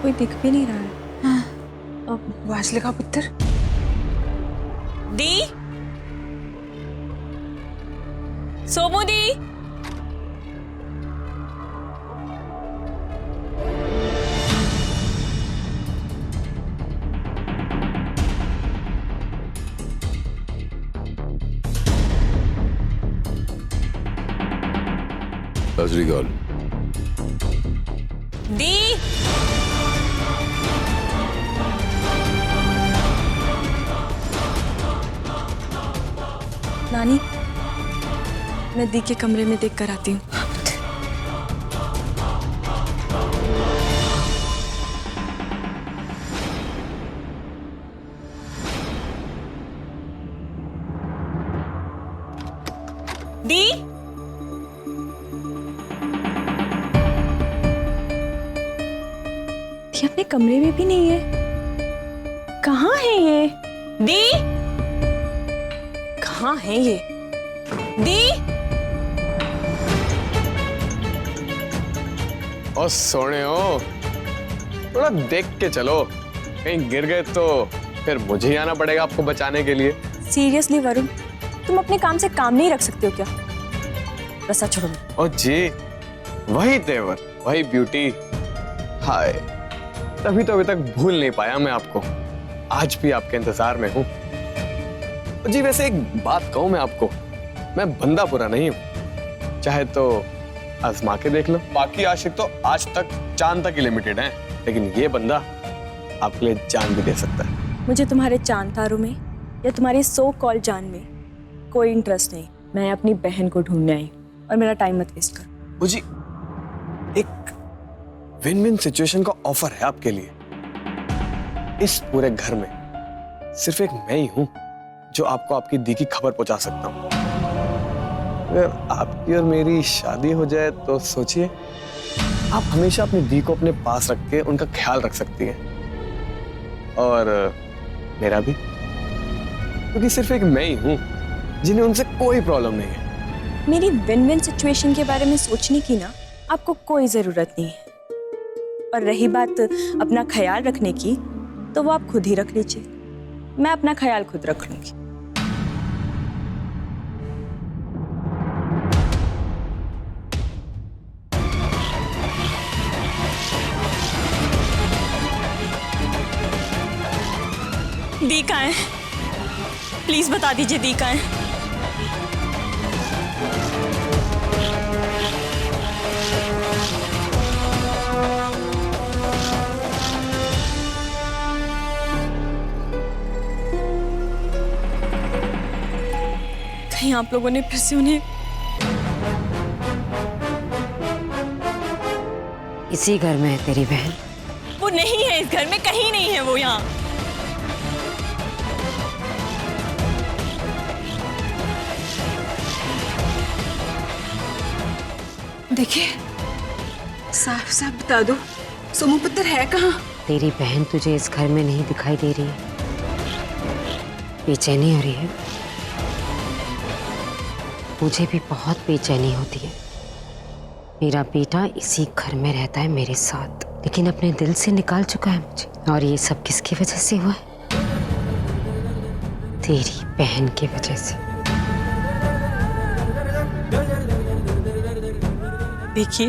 कोई दिख भी नहीं रहा है। हाँ। अब वासले का पुत्र दी, सोमू दी। सत श्री अकाल। दी, नानी, मैं दी के कमरे में देख कर आती हूँ। दी, ये अपने कमरे में भी नहीं है। कहाँ है ये? दी, कहाँ है ये? दी। ओ सोने हो, थोड़ा देख के चलो, कहीं गिर गए तो फिर मुझे ही आना पड़ेगा आपको बचाने के लिए। सीरियसली वरुण, तुम अपने काम से काम नहीं रख सकते हो क्या? रसा छोड़ो। ओ जी, वही तेवर, वही ब्यूटी। हाय, तभी तो अभी तक भूल नहीं पाया मैं आपको। आज भी आपके इंतजार में हूँ। जी वैसे एक बात कहूँ मैं आपको, मैं बंदा बुरा नहीं हूँ, चाहे तो आजमा के देख लो। बाकी आशिक तो आज तक चांद तक ही लिमिटेड हैं, लेकिन ये बंदा आपके लिए जान भी दे सकता है। मुझे तुम्हारे चांद तारों में या तुम्हारी सो कॉल जान में कोई इंटरेस्ट नहीं। मैं अपनी बहन को ढूंढने आई और मेरा टाइम मत वेस्ट करो। जी एक विन विन सिचुएशन का ऑफर है आपके लिए। इस पूरे घर में सिर्फ एक मैं ही हूं जो आपको आपकी दी की खबर पहुंचा सकता हूं। अगर आपकी और मेरी शादी हो जाए तो सोचिए, आप हमेशा अपनी दी को अपने पास रख के उनका ख्याल रख सकती हैं, और मेरा भी, क्योंकि सिर्फ एक मैं ही हूं जिन्हें उनसे कोई प्रॉब्लम नहीं है। मेरी विन विन सिचुएशन के बारे में सोचने की ना आपको कोई जरूरत नहीं है। और रही बात अपना ख्याल रखने की, तो वो आप खुद ही रख लीजिए। मैं अपना ख्याल खुद रख लूंगी। दी कहाँ है? प्लीज बता दीजिए दी कहाँ है? कहीं आप लोगों ने फिर से उन्हें इसी घर में है तेरी बहन? वो नहीं है इस घर में, कहीं नहीं है वो यहाँ। देखिए, साफ साफ बता दो, सोमू पुत्र है कहाँ? तेरी बहन तुझे इस घर में नहीं दिखाई दे रही है? बेचैनी हो रही है? मुझे भी बहुत बेचैनी होती है। मेरा बेटा इसी घर में रहता है मेरे साथ, लेकिन अपने दिल से निकाल चुका है मुझे। और ये सब किसकी वजह से हुआ है? तेरी बहन की वजह से। देखिए,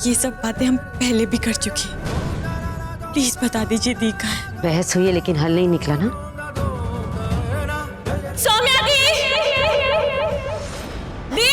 ये सब बातें हम पहले भी कर चुकी हैं। प्लीज बता दीजिए दी कहाँ है? बहस हुई है लेकिन हल नहीं निकला ना? सौम्या दी! दी!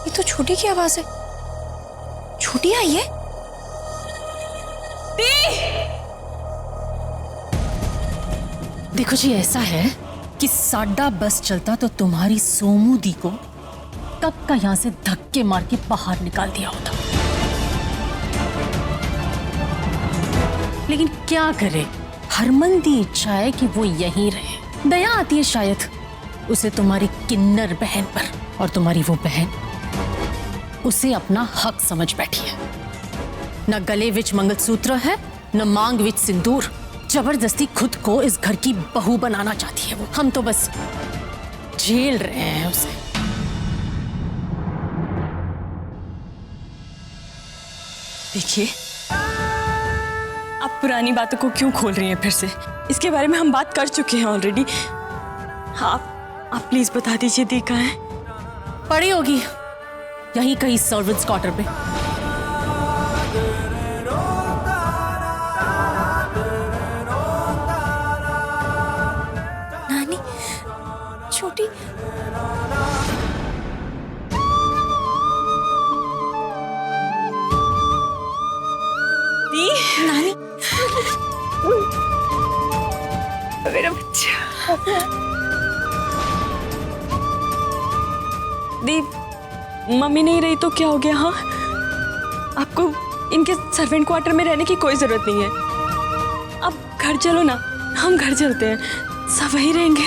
ये तो छोटी की आवाज है। छोटी आई है? देखो जी, ऐसा है कि साडा बस चलता तो तुम्हारी सोमू दी को कब का यहां से धक्के मार के बाहर निकाल दिया होता। लेकिन क्या करे, हरमन दी इच्छा है कि वो यहीं रहे। दया आती है शायद उसे तुम्हारी किन्नर बहन पर, और तुम्हारी वो बहन उसे अपना हक समझ बैठी है। न गले विच मंगलसूत्र है, न मांग विच सिंदूर। जबरदस्ती खुद को इस घर की बहू बनाना चाहती है वो। हम तो बस झेल रहे हैं उसे। देखिए, आप पुरानी बातों को क्यों खोल रही हैं फिर से? इसके बारे में हम बात कर चुके हैं ऑलरेडी। आप प्लीज बता दीजिए दी कहाँ है? पड़ी होगी यहीं कहीं सर्वेंट्स क्वार्टर पे। नानी, छोटी दी, नानी, मेरा बच्चा। दी, मम्मी नहीं रही तो क्या हो गया? हाँ, आपको इनके सर्वेंट क्वार्टर में रहने की कोई जरूरत नहीं है। आप घर चलो ना, हम घर चलते हैं, सब वहीं रहेंगे।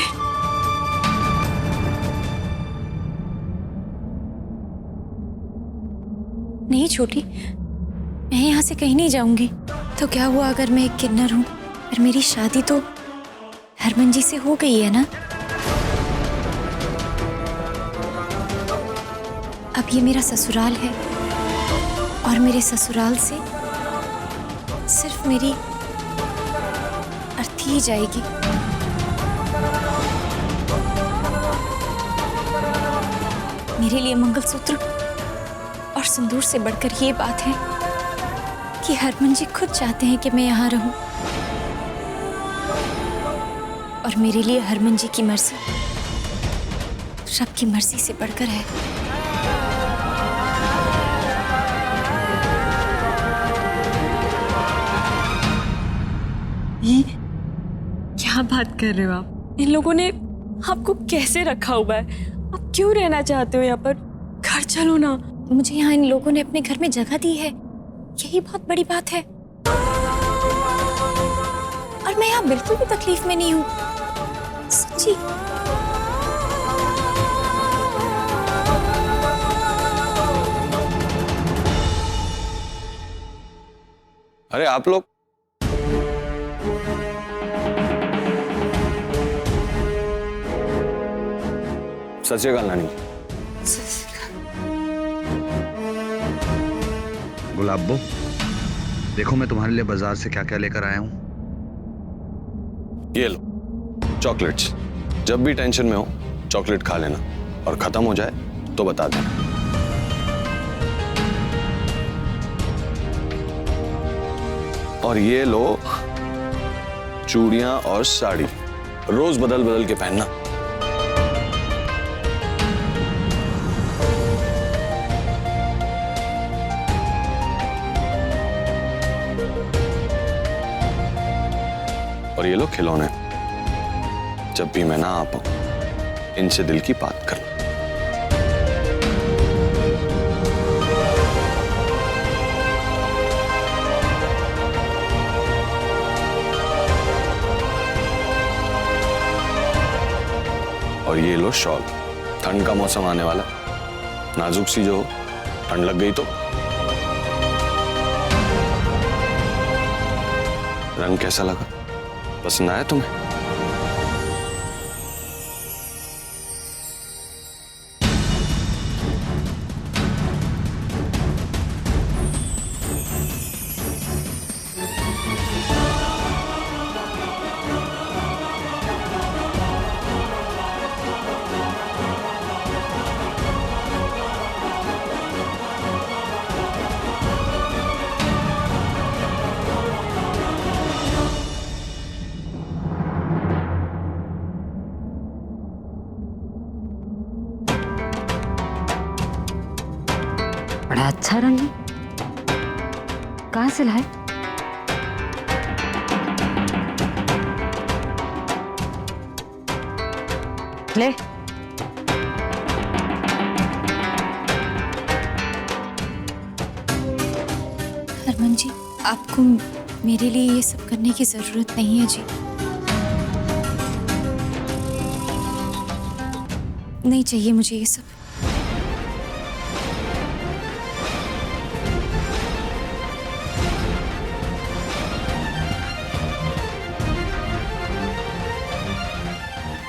नहीं छोटी, मैं यहाँ से कहीं नहीं जाऊंगी। तो क्या हुआ अगर मैं एक किन्नर हूँ? पर मेरी शादी तो हरमन जी से हो गई है ना। अब ये मेरा ससुराल है और मेरे ससुराल से सिर्फ मेरी अर्थी ही जाएगी। मेरे लिए मंगलसूत्र और सिंदूर से बढ़कर ये बात है कि हरमन जी खुद चाहते हैं कि मैं यहाँ रहूं, और मेरे लिए हरमन जी की मर्जी रब की मर्जी से बढ़कर है। ये क्या बात कर रहे हो आप? इन लोगों ने आपको कैसे रखा हुआ है? आप क्यों रहना चाहते हो यहाँ पर? घर चलो ना। मुझे यहाँ इन लोगों ने अपने घर में जगह दी है, यही बहुत बड़ी बात है। और मैं यहाँ बिल्कुल भी तकलीफ में नहीं हूँ, सच्ची। अरे आप लोग, सत श्री अकाल नानी। गुलाबो, देखो मैं तुम्हारे लिए बाजार से क्या क्या लेकर आया हूं। ये लो चॉकलेट्स। जब भी टेंशन में हो चॉकलेट खा लेना, और खत्म हो जाए तो बता देना। और ये लो चूड़ियां और साड़ी, रोज बदल बदल के पहनना। और ये लो खिलौने, जब भी मैं ना आ पाऊं इनसे दिल की बात करना। और ये लो शॉल, ठंड का मौसम आने वाला, नाजुक सी जो हो, ठंड लग गई तो। रंग कैसा लगा? पसंद आया तुम्हें? बड़ा अच्छा रंग है, कहाँ से लाए? ले, हरमन जी, आपको मेरे लिए ये सब करने की जरूरत नहीं है जी। नहीं चाहिए मुझे ये सब।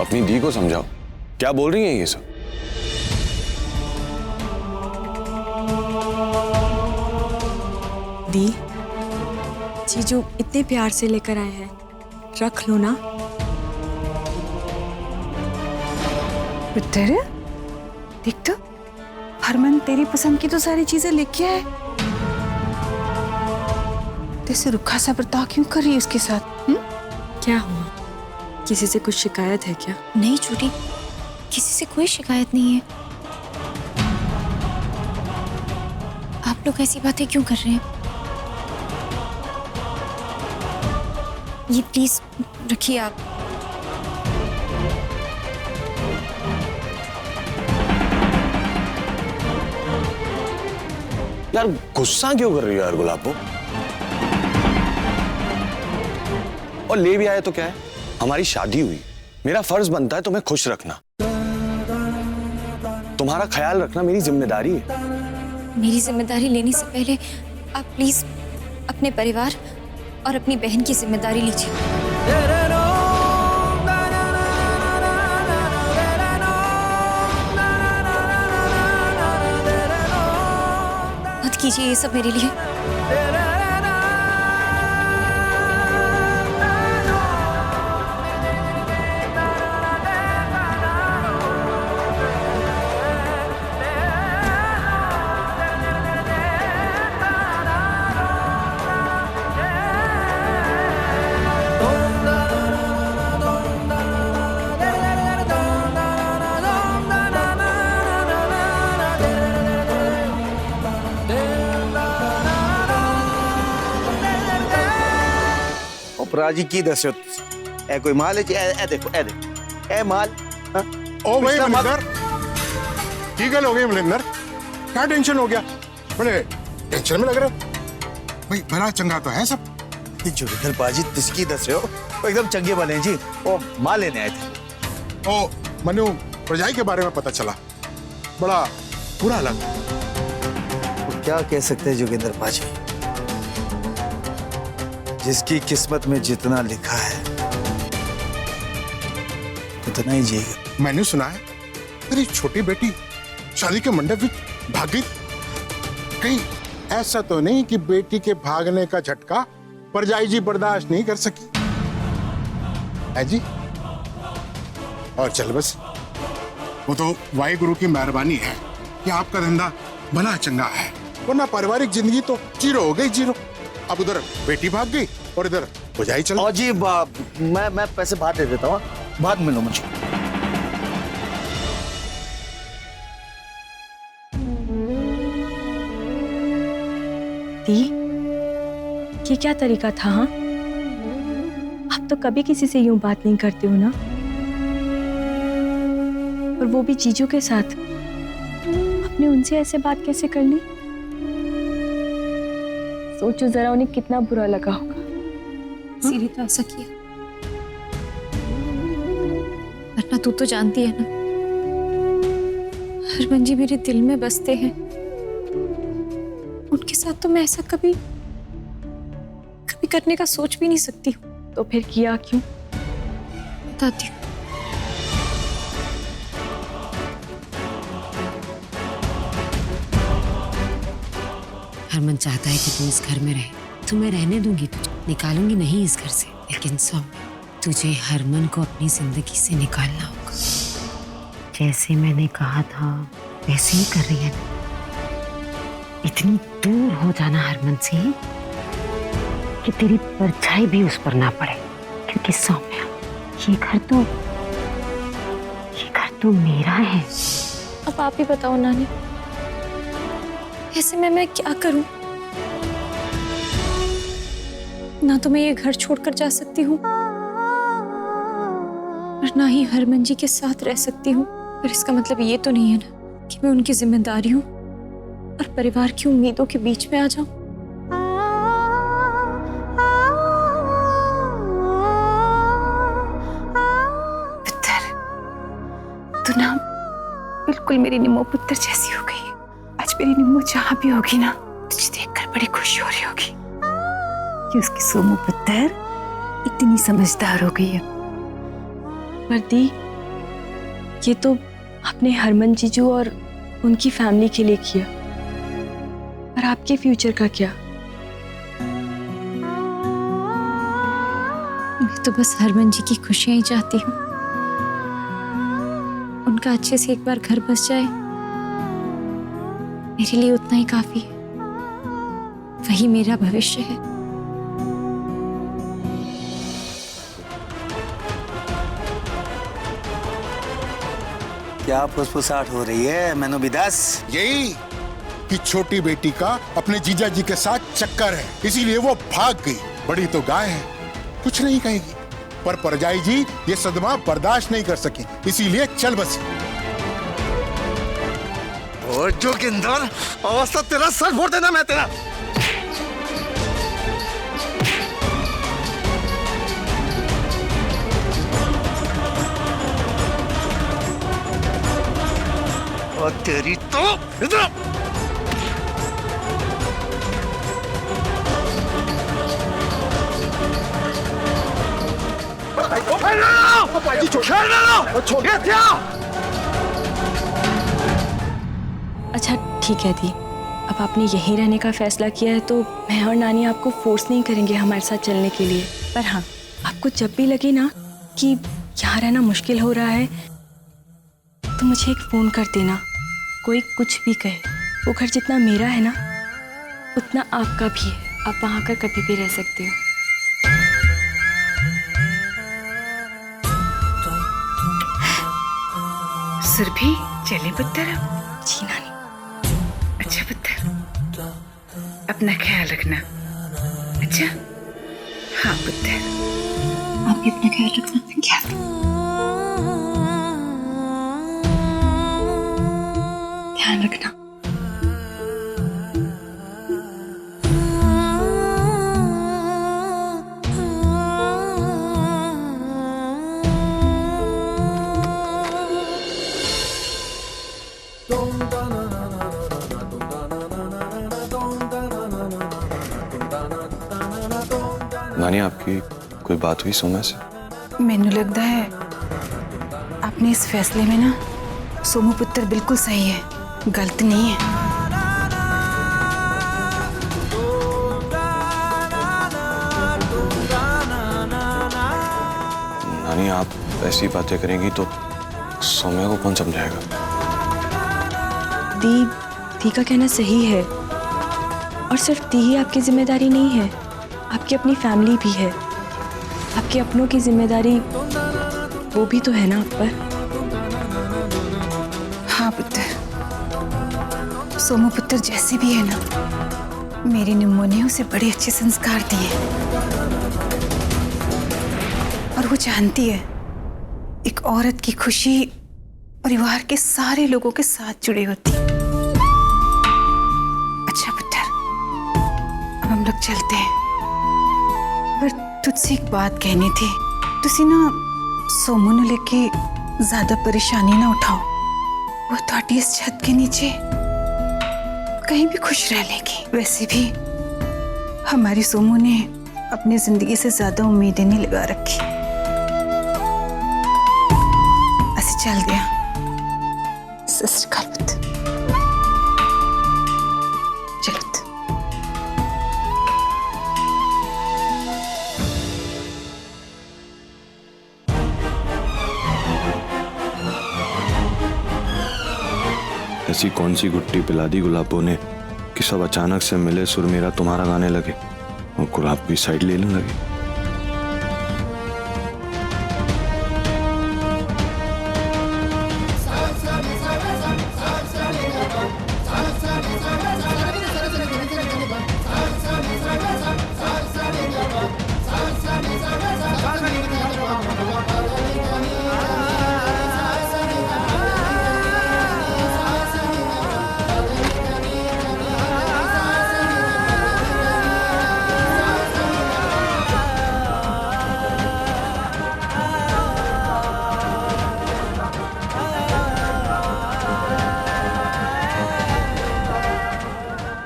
अपनी दी को समझाओ, क्या बोल रही हैं ये सब? दी, जीजू इतने प्यार से लेकर आए हैं, रख लो ना। पुत्र, देख तो, हरमन तेरी पसंद की तो सारी चीजें लेके आए। जैसे रुखा सा बर्ताव क्यों कर रही है उसके साथ? क्या हुआ? किसी से कुछ शिकायत है क्या? नहीं छोटी, किसी से कोई शिकायत नहीं है। आप लोग ऐसी बातें क्यों कर रहे हैं? ये प्लीज रखिए आप। यार गुस्सा क्यों कर रही हो यार गुलाबो? और ले भी आए तो क्या है, हमारी शादी हुई, मेरा फर्ज बनता है तुम्हें खुश रखना, तुम्हारा ख्याल रखना मेरी जिम्मेदारी है। मेरी जिम्मेदारी लेने से पहले आप प्लीज अपने परिवार और अपनी बहन की जिम्मेदारी लीजिए। मत कीजिए ये सब मेरे लिए। राजी की दस्यो ए कोई माल है ए देखो ए माल हाँ? ओ भाई मनिंदर, की गल हो गई मनिंदर? क्या टेंशन हो गया? बड़े टेंशन में लग रहे हो भाई। भला चंगा तो है सब। जोगिंदर बाजी तिसकी दस्यो वो एकदम चंगे बने जी। वो माल लेने आए थे। ओ मनु, प्रजाई के बारे में पता चला, बड़ा बुरा लगा। तो क्या कह सकते हैं जोगिंदर बाजी, जिसकी किस्मत में जितना लिखा है उतना ही जिएगा। मैंने सुना है मेरी छोटी बेटी शादी के मंडप में भाग गई। कहीं ऐसा तो नहीं कि बेटी के भागने का झटका परजाई जी बर्दाश्त नहीं कर सकी है जी? और चल बस, वो तो वाहिगुरु की मेहरबानी है कि आपका धंधा भला चंगा है, वरना पारिवारिक जिंदगी तो जीरो हो गई, जीरो। अब उधर बेटी भाग गई और इधर बुझाई चल। और जी मैं पैसे बाद दे देता हूँ, बाद मिलो मुझे। दी, ये क्या तरीका था? हाँ, आप तो कभी किसी से यूं बात नहीं करते हो ना, और वो भी जीजू के साथ। आपने उनसे ऐसे बात कैसे कर ली? सोचो जरा, उन्हें कितना बुरा लगा होगा। इसीलिए तो ऐसा किया, वरना तू तो जानती है ना, हरमन जी मेरे दिल में बसते हैं। उनके साथ तो मैं ऐसा कभी करने का सोच भी नहीं सकती हूँ। तो फिर किया क्यों? बताती हूँ। हरमन चाहता है कि तू इस घर में रहे, तो मैं रहने दूंगी, तुझे निकालूंगी नहीं इस घर से। लेकिन सौम्या, तुझे हरमन को अपनी जिंदगी से निकालना होगा। जैसे मैंने कहा था वैसे ही कर रही है ना। इतनी दूर हो जाना हरमन से कि तेरी परछाई भी उस पर ना पड़े। क्योंकि सौम्या, ये घर तो मेरा है। अब आप ही बताओ नानी, ऐसे में मैं क्या करूं? ना तो मैं ये घर छोड़कर जा सकती हूँ और ना ही हरमन जी के साथ रह सकती हूँ। पर इसका मतलब ये तो नहीं है ना कि मैं उनकी जिम्मेदारियों और परिवार की उम्मीदों के बीच में आ जाऊं। पुत्र, तू ना बिल्कुल मेरी निम्मो पुत्र जैसी हो गई है। आज मेरी निम्मो जहां भी होगी ना, तुझे देखकर बड़ी खुशी हो रही होगी कि उसकी सोमू पुत्र इतनी समझदार हो गई है। पर दी, ये तो आपने हरमन जीजू और उनकी फैमिली के लिए किया, पर आपके फ्यूचर का क्या? तो बस हरमन जी की खुशियां ही चाहती हूँ। उनका अच्छे से एक बार घर बस जाए, मेरे लिए उतना ही काफी है। वही मेरा भविष्य है। क्या फुसफुसाहट हो रही है मैनू बिदास? यही कि छोटी बेटी का अपने जीजा जी के साथ चक्कर है, इसीलिए वो भाग गई। बड़ी तो गाय है, कुछ नहीं कहेगी, पर परजाई जी ये सदमा बर्दाश्त नहीं कर सकी, इसीलिए चल बसी। और जोगिंदर, अवस्था तेरा सर फोड़ देना मैं तेरा। और तेरी तो इधर अच्छा ठीक है दी, अब आपने यहीं रहने का फैसला किया है तो मैं और नानी आपको फोर्स नहीं करेंगे हमारे साथ चलने के लिए। पर हाँ, आपको जब भी लगे ना कि यहाँ रहना मुश्किल हो रहा है तो मुझे एक फ़ोन कर देना। कोई कुछ भी कहे, वो घर जितना मेरा है ना उतना आपका भी है। आप वहाँ आकर कभी भी रह सकते हो। सुरभि, चले पुत्र? जी नानी। अच्छा पुत्र, अपना ख्याल रखना। अच्छा हाँ पुत्र, आप भी अपना ख्याल रखना। ध्यान रखना। नानी, आपकी कोई बात हुई सोमा से? मैनू लगता है आपने इस फैसले में ना सोमू पुत्र बिल्कुल सही है, गलत नहीं है। नानी, आप ऐसी बातें करेंगी तो सोम्या को कौन समझाएगा? दी का कहना सही है, और सिर्फ दी ही आपकी जिम्मेदारी नहीं है, आपकी अपनी फैमिली भी है। आपके अपनों की जिम्मेदारी वो भी तो है ना आप पर। हाँ पुत्र, सोमू पुत्र जैसे भी है ना, मेरी निम्मो ने उसे बड़े अच्छे संस्कार दिए, और वो जानती है एक औरत की खुशी परिवार के सारे लोगों के साथ जुड़ी होती है। अच्छा पुत्र, अब हम लोग चलते हैं, पर तुझसे एक बात कहनी थी। तुसी ना सोमू ने लेके ज्यादा परेशानी ना उठाओ, वो थोड़ी इस छत के नीचे कहीं भी खुश रह लेगी। वैसे भी हमारी सोमू ने अपनी जिंदगी से ज्यादा उम्मीदें नहीं लगा रखी। ऐसे चल दिया। सत श्री अकाल पुत्र। चलो। ऐसी कौन सी गुट्टी पिला दी गुलाबों ने कि सब अचानक से मिले सुर मेरा तुम्हारा गाने लगे और गुलाब भी साइड लेने लगे।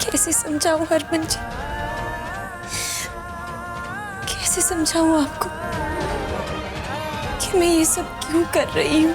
कैसे समझाऊं हरमन जी, कैसे समझाऊं आपको कि मैं ये सब क्यों कर रही हूँ।